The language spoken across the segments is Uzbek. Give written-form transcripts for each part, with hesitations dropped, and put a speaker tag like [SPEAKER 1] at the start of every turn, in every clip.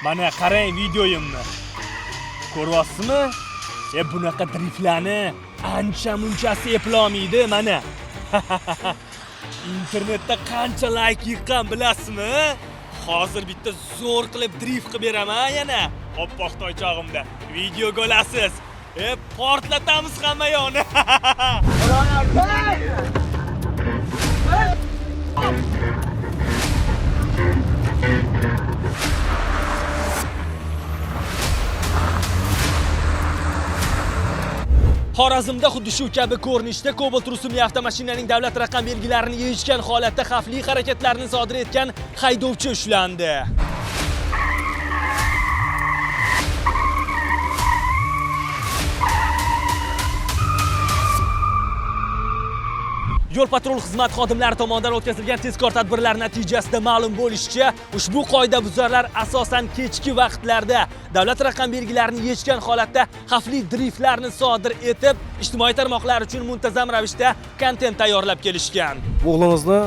[SPEAKER 1] Mana qarang videoyimni. Ko'ryapsizmi? Bunaqa driftlarni ancha-munchasi eplolmaydi mana. Internetda qancha like yiqqan bilasizmi? Hozir bitta zo'r qilib drift qilib beraman yana. Oppoq toychog'imda video ko'rasiz. Portlatamiz hamma yo'ni. Xorazmda xuddi shu kabi ko'rinishda Cobalt rusumli avtomashinaning davlat raqam belgilarini yeyishgan holatda xavfli harakatlarni sodir etgan haydovchi ushlandi. Yo'l patrul xizmat xodimlari tomonidan o'tkazilgan tezkor tadbirlar natijasida ma'lum bo'lishicha, ushbu qoidabuzarlar asosan kechki vaqtlarda davlat raqam belgilarini yechgan holatda xavfli driftlarni sodir etib, ijtimoiy tarmoqlar uchun muntazam ravishda kontent tayyorlab kelishgan.
[SPEAKER 2] O'g'limizni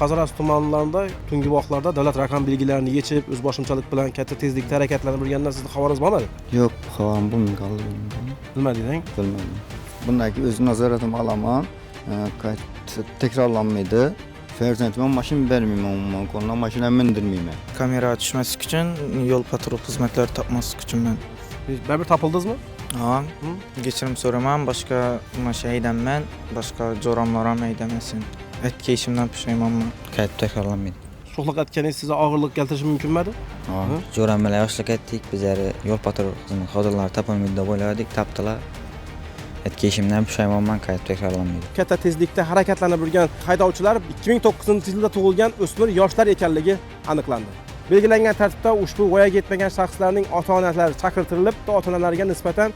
[SPEAKER 2] Hazorasp tumanlarida tungi vaqtlarda davlat raqam belgilarini yechib, o'zboshimchalik bilan katta tezlikda harakatlanib yurgandan sizni xabaringiz bormi?
[SPEAKER 3] Yo'q, xabarim bo'lmagan.
[SPEAKER 2] Bilmadingiz?
[SPEAKER 3] Bilmadim. Bundan o'z nazoratim olaman. Tekrarlanmaydi. Farzandimga mashina bermayman, umuman qo'ldan mashina mindirmayman.
[SPEAKER 4] Kamera tushmaslik uchun, yo'l patrul xizmatlari topmaslik uchun men.
[SPEAKER 2] Baribir topildingizmi?
[SPEAKER 4] Ha, kechirim so'raman, boshqa mashina haydaman, boshqa jo'ramlar ham haydamasin. Aytgan ishimdan pushaymonman.
[SPEAKER 5] Qaytib takrorlanmaydi.
[SPEAKER 2] Sho'xlik aytganingiz sizga og'irlik keltirishi mumkinmi?
[SPEAKER 5] Ha, jo'ramalar yoshlik aytdik, bizlar yo'l patrul xizmat xodimlari topolmaydi deb o'yladik, topdilar. Aytgan ishimdan pushaymonman, qaytib takrorlanmaydi.
[SPEAKER 2] Katta tezlikda harakatlanib yurgan haydovchilar 2009-yilda tug'ilgan o'smir yoshlar ekanligi aniqlandi. Belgilangan tartibda ushbu voyaga yetmagan shaxslarning ota-onalari chaqirtirilib, ota-onalarga nisbatan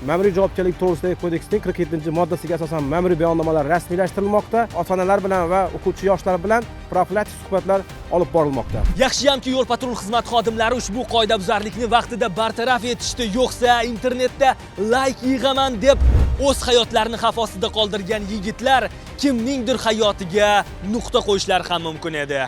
[SPEAKER 2] Ma'muriy javobgarlik to'g'risidagi kodeksning 47-moddasiga asosan ma'muriy bayonnomalar rasmiylashtirilmoqda. Ota-onalar bilan va o'quvchi yoshlar bilan profilaktik suhbatlar olib borilmoqda.
[SPEAKER 1] Yaxshiyamki yo'l patrul xizmat xodimlari ushbu qoidabuzarlikni vaqtida bartaraf etishdi, yo'qsa internetda like yig'aman deb o'z hayotlarini xavf ostida qoldirgan yigitlar kimningdir hayotiga nuqta qo'yishlari ham mumkin edi.